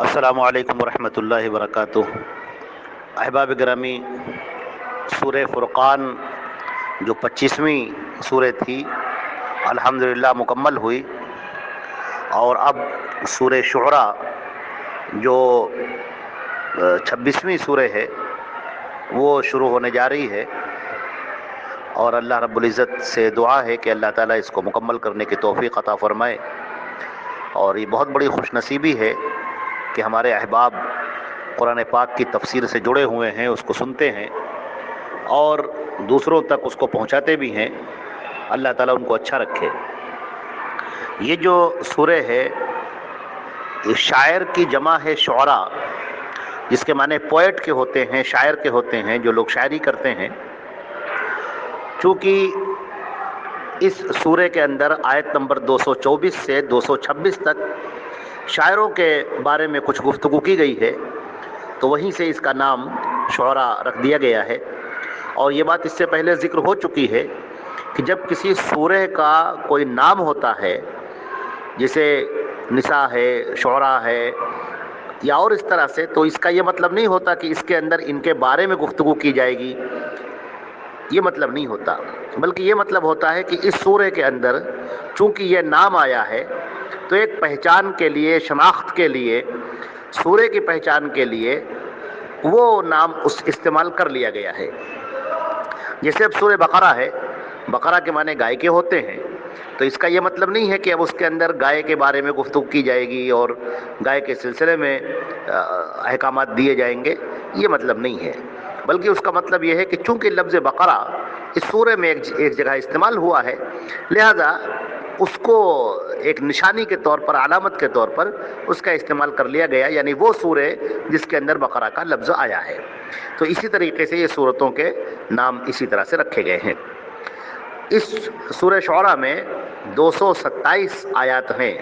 السلام علیکم ورحمۃ اللہ وبرکاتہ۔ احباب گرامی، سورہ فرقان جو 25ویں سورہ تھی الحمدللہ مکمل ہوئی، اور اب سورہ شعراء جو 26ویں سورہ ہے وہ شروع ہونے جا رہی ہے، اور اللہ رب العزت سے دعا ہے کہ اللہ تعالیٰ اس کو مکمل کرنے کی توفیق عطا فرمائے۔ اور یہ بہت بڑی خوش نصیبی ہے کہ ہمارے احباب قرآن پاک کی تفسیر سے جڑے ہوئے ہیں، اس کو سنتے ہیں اور دوسروں تک اس کو پہنچاتے بھی ہیں۔ اللہ تعالیٰ ان کو اچھا رکھے۔ یہ جو سورہ ہے یہ شاعر کی جمع ہے شعراء، جس کے معنی پوئٹ کے ہوتے ہیں، شاعر کے ہوتے ہیں، جو لوگ شاعری کرتے ہیں۔ چونکہ اس سورہ کے اندر آیت نمبر 224 سے 226 تک شاعروں کے بارے میں کچھ گفتگو کی گئی ہے، تو وہیں سے اس کا نام شعراء رکھ دیا گیا ہے۔ اور یہ بات اس سے پہلے ذکر ہو چکی ہے کہ جب کسی سورہ کا کوئی نام ہوتا ہے، جیسے نساء ہے، شعراء ہے یا اور اس طرح سے، تو اس کا یہ مطلب نہیں ہوتا کہ اس کے اندر ان کے بارے میں گفتگو کی جائے گی، یہ مطلب نہیں ہوتا، بلکہ یہ مطلب ہوتا ہے کہ اس سورہ کے اندر چونکہ یہ نام آیا ہے تو ایک پہچان کے لیے، شناخت کے لیے، سورہ کی پہچان کے لیے وہ نام استعمال کر لیا گیا ہے۔ جیسے اب سورہ بقرہ ہے، بقرہ کے معنی گائے کے ہوتے ہیں، تو اس کا یہ مطلب نہیں ہے کہ اب اس کے اندر گائے کے بارے میں گفتگو کی جائے گی اور گائے کے سلسلے میں احکامات دیے جائیں گے، یہ مطلب نہیں ہے، بلکہ اس کا مطلب یہ ہے کہ چونکہ لفظ بقرہ اس سورہ میں ایک جگہ استعمال ہوا ہے، لہذا اس کو ایک نشانی کے طور پر، علامت کے طور پر اس کا استعمال کر لیا گیا، یعنی وہ سورہ جس کے اندر بقرہ کا لفظ آیا ہے۔ تو اسی طریقے سے یہ سورتوں کے نام اسی طرح سے رکھے گئے ہیں۔ اس سورہ شعراء میں 227 آیات ہیں،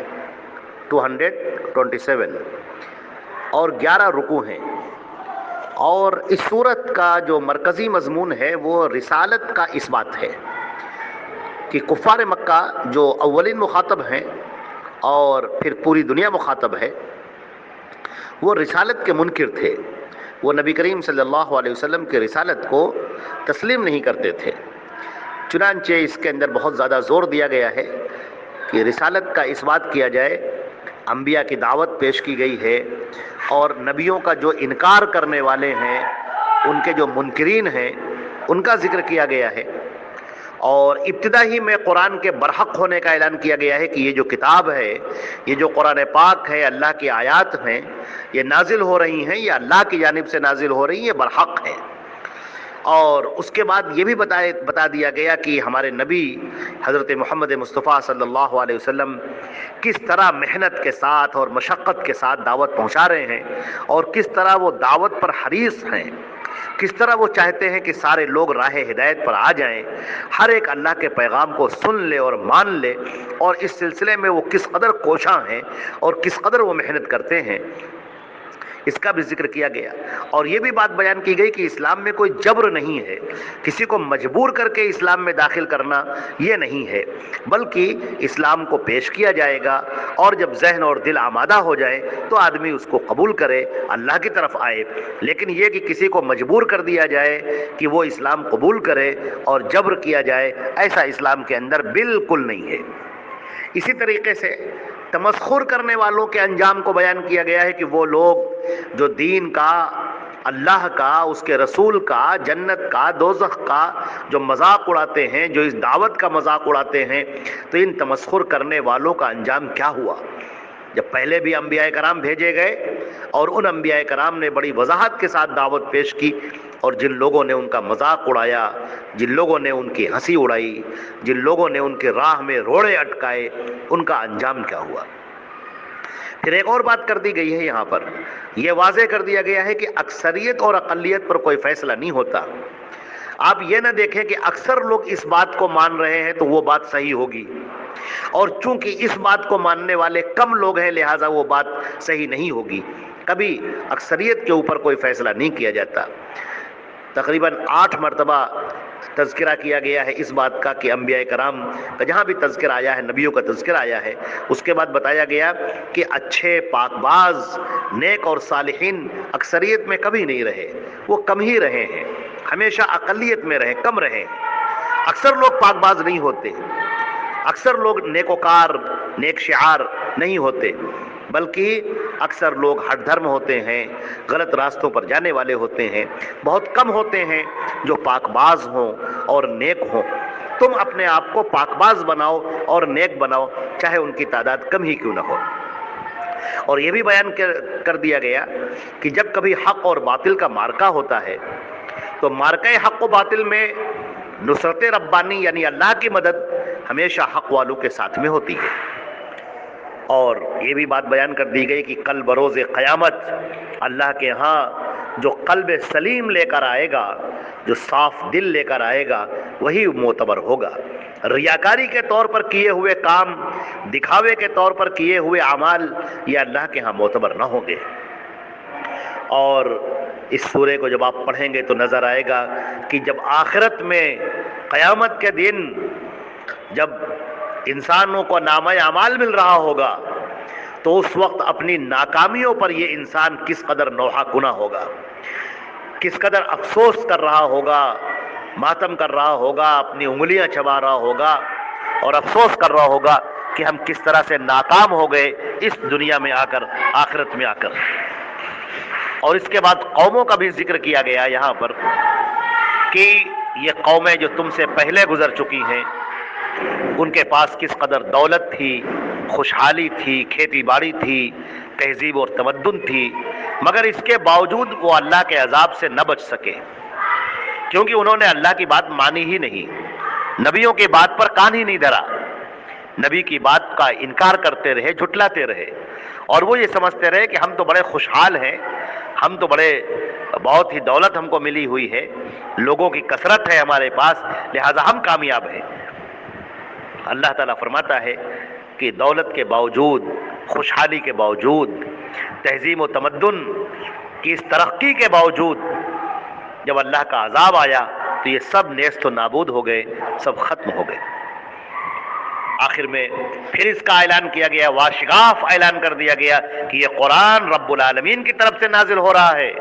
227، اور 11 رکوع ہیں۔ اور اس سورت کا جو مرکزی مضمون ہے وہ رسالت کا اس بات ہے کہ کفار مکہ جو اولین مخاطب ہیں اور پھر پوری دنیا مخاطب ہے، وہ رسالت کے منکر تھے، وہ نبی کریم صلی اللہ علیہ وسلم کی رسالت کو تسلیم نہیں کرتے تھے۔ چنانچہ اس کے اندر بہت زیادہ زور دیا گیا ہے کہ رسالت کا اس بات کیا جائے، انبیاء کی دعوت پیش کی گئی ہے، اور نبیوں کا جو انکار کرنے والے ہیں، ان کے جو منکرین ہیں، ان کا ذکر کیا گیا ہے، اور ابتدا ہی میں قرآن کے برحق ہونے کا اعلان کیا گیا ہے کہ یہ جو کتاب ہے، یہ جو قرآن پاک ہے، اللہ کی آیات ہیں، یہ نازل ہو رہی ہیں، یہ اللہ کی جانب سے نازل ہو رہی ہیں، یہ برحق ہیں۔ اور اس کے بعد یہ بھی بتا دیا گیا کہ ہمارے نبی حضرت محمد مصطفیٰ صلی اللہ علیہ وسلم کس طرح محنت کے ساتھ اور مشقت کے ساتھ دعوت پہنچا رہے ہیں، اور کس طرح وہ دعوت پر حریص ہیں، کس طرح وہ چاہتے ہیں کہ سارے لوگ راہ ہدایت پر آ جائیں، ہر ایک اللہ کے پیغام کو سن لے اور مان لے، اور اس سلسلے میں وہ کس قدر کوشاں ہیں اور کس قدر وہ محنت کرتے ہیں، اس کا بھی ذکر کیا گیا۔ اور یہ بھی بات بیان کی گئی کہ اسلام میں کوئی جبر نہیں ہے، کسی کو مجبور کر کے اسلام میں داخل کرنا یہ نہیں ہے، بلکہ اسلام کو پیش کیا جائے گا، اور جب ذہن اور دل آمادہ ہو جائے تو آدمی اس کو قبول کرے، اللہ کی طرف آئے۔ لیکن یہ کہ کسی کو مجبور کر دیا جائے کہ وہ اسلام قبول کرے اور جبر کیا جائے، ایسا اسلام کے اندر بالکل نہیں ہے۔ اسی طریقے سے تمسخر کرنے والوں کے انجام کو بیان کیا گیا ہے کہ وہ لوگ جو دین کا، اللہ کا، اس کے رسول کا، جنت کا، دوزخ کا جو مذاق اڑاتے ہیں، جو اس دعوت کا مذاق اڑاتے ہیں، تو ان تمسخر کرنے والوں کا انجام کیا ہوا؟ جب پہلے بھی انبیاء کرام بھیجے گئے اور ان انبیاء کرام نے بڑی وضاحت کے ساتھ دعوت پیش کی، اور جن لوگوں نے ان کا مذاق اڑایا، جن لوگوں نے ان کی ہنسی اڑائی، جن لوگوں نے ان کے راہ میں روڑے اٹکائے، ان کا انجام کیا ہوا؟ پھر ایک اور بات کر دی گئی ہے یہاں پر، یہ واضح کر دیا گیا ہے کہ اکثریت اور اقلیت پر کوئی فیصلہ نہیں ہوتا۔ آپ یہ نہ دیکھیں کہ اکثر لوگ اس بات کو مان رہے ہیں تو وہ بات صحیح ہوگی، اور چونکہ اس بات کو ماننے والے کم لوگ ہیں لہٰذا وہ بات صحیح نہیں ہوگی۔ کبھی اکثریت کے اوپر کوئی فیصلہ نہیں کیا جاتا۔ تقریباً 8 مرتبہ تذکرہ کیا گیا ہے اس بات کا کہ انبیاء کرام کا جہاں بھی تذکرہ آیا ہے، نبیوں کا تذکرہ آیا ہے، اس کے بعد بتایا گیا کہ اچھے پاک باز نیک اور صالحین اکثریت میں کبھی نہیں رہے، وہ کم ہی رہے ہیں، ہمیشہ اقلیت میں رہے، کم رہے ہیں۔ اکثر لوگ پاک باز نہیں ہوتے، اکثر لوگ نیکوکار نیک شعار نہیں ہوتے، بلکہ اکثر لوگ ہٹ دھرم ہوتے ہیں، غلط راستوں پر جانے والے ہوتے ہیں۔ بہت کم ہوتے ہیں جو پاک باز ہوں اور نیک ہوں۔ تم اپنے آپ کو پاک باز بناؤ اور نیک بناؤ، چاہے ان کی تعداد کم ہی کیوں نہ ہو۔ اور یہ بھی بیان کر دیا گیا کہ جب کبھی حق اور باطل کا معرکہ ہوتا ہے تو معرکہ حق و باطل میں نصرت ربانی یعنی اللہ کی مدد ہمیشہ حق والوں کے ساتھ میں ہوتی ہے۔ اور یہ بھی بات بیان کر دی گئی کہ کل بروز قیامت اللہ کے ہاں جو قلب سلیم لے کر آئے گا، جو صاف دل لے کر آئے گا، وہی معتبر ہوگا۔ ریاکاری کے طور پر کیے ہوئے کام، دکھاوے کے طور پر کیے ہوئے اعمال یہ اللہ کے ہاں معتبر نہ ہوں گے۔ اور اس سورے کو جب آپ پڑھیں گے تو نظر آئے گا کہ جب آخرت میں قیامت کے دن جب انسانوں کو نامہ اعمال مل رہا ہوگا تو اس وقت اپنی ناکامیوں پر یہ انسان کس قدر نوحہ کنا ہوگا، کس قدر افسوس کر رہا ہوگا، ماتم کر رہا ہوگا، اپنی انگلیاں چبا رہا ہوگا اور افسوس کر رہا ہوگا کہ ہم کس طرح سے ناکام ہو گئے اس دنیا میں آ کر، آخرت میں آ کر۔ اور اس کے بعد قوموں کا بھی ذکر کیا گیا یہاں پر کہ یہ قومیں جو تم سے پہلے گزر چکی ہیں ان کے پاس کس قدر دولت تھی، خوشحالی تھی، کھیتی باڑی تھی، تہذیب اور تمدن تھی، مگر اس کے باوجود وہ اللہ کے عذاب سے نہ بچ سکے، کیونکہ انہوں نے اللہ کی بات مانی ہی نہیں، نبیوں کی بات پر کان ہی نہیں دھرا، نبی کی بات کا انکار کرتے رہے، جھٹلاتے رہے، اور وہ یہ سمجھتے رہے کہ ہم تو بڑے خوشحال ہیں، ہم تو بہت ہی دولت ہم کو ملی ہوئی ہے، لوگوں کی کثرت ہے ہمارے پاس، لہذا ہم کامیاب ہیں۔ اللہ تعالیٰ فرماتا ہے کہ دولت کے باوجود، خوشحالی کے باوجود، تہذیب و تمدن کی اس ترقی کے باوجود جب اللہ کا عذاب آیا تو یہ سب نیست و نابود ہو گئے، سب ختم ہو گئے۔ آخر میں پھر اس کا اعلان کیا گیا، واشگاف اعلان کر دیا گیا کہ یہ قرآن رب العالمین کی طرف سے نازل ہو رہا ہے،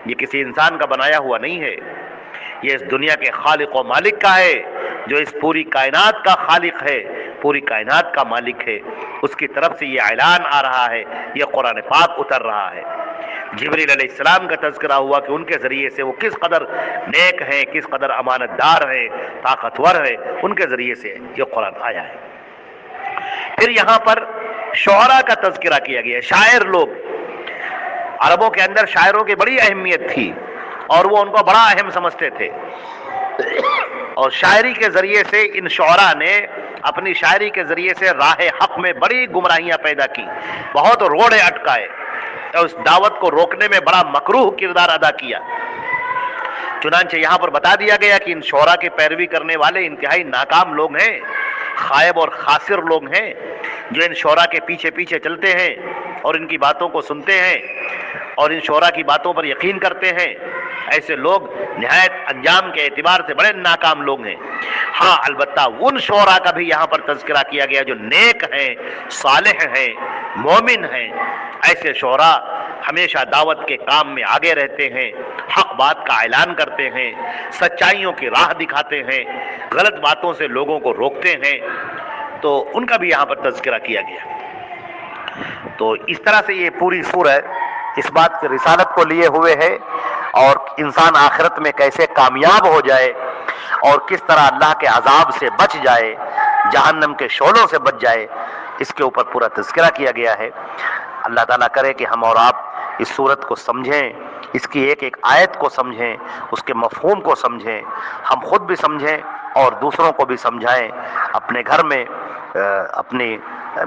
یہ کسی انسان کا بنایا ہوا نہیں ہے، یہ اس دنیا کے خالق و مالک کا ہے، جو اس پوری کائنات کا خالق ہے، پوری کائنات کا مالک ہے، اس کی طرف سے یہ اعلان آ رہا ہے، یہ قرآن پاک اتر رہا ہے۔ جبریل علیہ السلام کا تذکرہ ہوا کہ ان کے ذریعے سے وہ کس قدر نیک ہیں، کس قدر امانت دار ہیں، طاقتور ہیں، ان کے ذریعے سے یہ قرآن آیا ہے۔ پھر یہاں پر شعراء کا تذکرہ کیا گیا، شاعر لوگ، عربوں کے اندر شاعروں کی بڑی اہمیت تھی اور وہ ان کو بڑا اہم سمجھتے تھے، اور شاعری کے ذریعے سے ان شعراء نے اپنی شاعری کے ذریعے سے راہ حق میں بڑی گمراہیاں پیدا کی، بہت روڑے اٹکائے، اس دعوت کو روکنے میں بڑا مکروہ کردار ادا کیا۔ چنانچہ یہاں پر بتا دیا گیا کہ ان شعراء کی پیروی کرنے والے انتہائی ناکام لوگ ہیں، خائب اور خاسر لوگ ہیں، جو ان شعراء کے پیچھے پیچھے چلتے ہیں اور ان کی باتوں کو سنتے ہیں اور ان شعراء کی باتوں پر یقین کرتے ہیں۔ ایسے لوگ نہایت انجام کے اعتبار سے بڑے ناکام لوگ ہیں۔ ہاں البتہ ان شعراء کا بھی یہاں پر تذکرہ کیا گیا جو نیک ہیں، صالح ہیں، مومن ہیں۔ ایسے شعراء ہمیشہ دعوت کے کام میں آگے رہتے ہیں، حق بات کا اعلان کرتے ہیں، سچائیوں کی راہ دکھاتے ہیں، غلط باتوں سے لوگوں کو روکتے ہیں، تو ان کا بھی یہاں پر تذکرہ کیا گیا۔ تو اس طرح سے یہ پوری سورہ اس بات کی رسالت کو لیے ہوئے ہے، اور انسان آخرت میں کیسے کامیاب ہو جائے اور کس طرح اللہ کے عذاب سے بچ جائے، جہنم کے شعلوں سے بچ جائے، اس کے اوپر پورا تذکرہ کیا گیا ہے۔ اللہ تعالیٰ کرے کہ ہم اور آپ اس سورت کو سمجھیں، اس کی ایک ایک آیت کو سمجھیں، اس کے مفہوم کو سمجھیں، ہم خود بھی سمجھیں اور دوسروں کو بھی سمجھائیں، اپنے گھر میں اپنی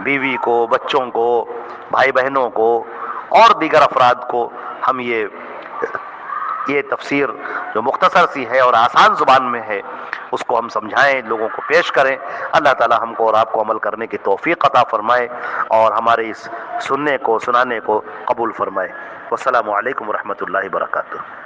بیوی کو، بچوں کو، بھائی بہنوں کو اور دیگر افراد کو ہم یہ تفسیر جو مختصر سی ہے اور آسان زبان میں ہے اس کو ہم سمجھائیں، لوگوں کو پیش کریں۔ اللہ تعالی ہم کو اور آپ کو عمل کرنے کی توفیق عطا فرمائے اور ہمارے اس سننے کو، سنانے کو قبول فرمائے۔ والسلام علیکم ورحمۃ اللہ وبرکاتہ۔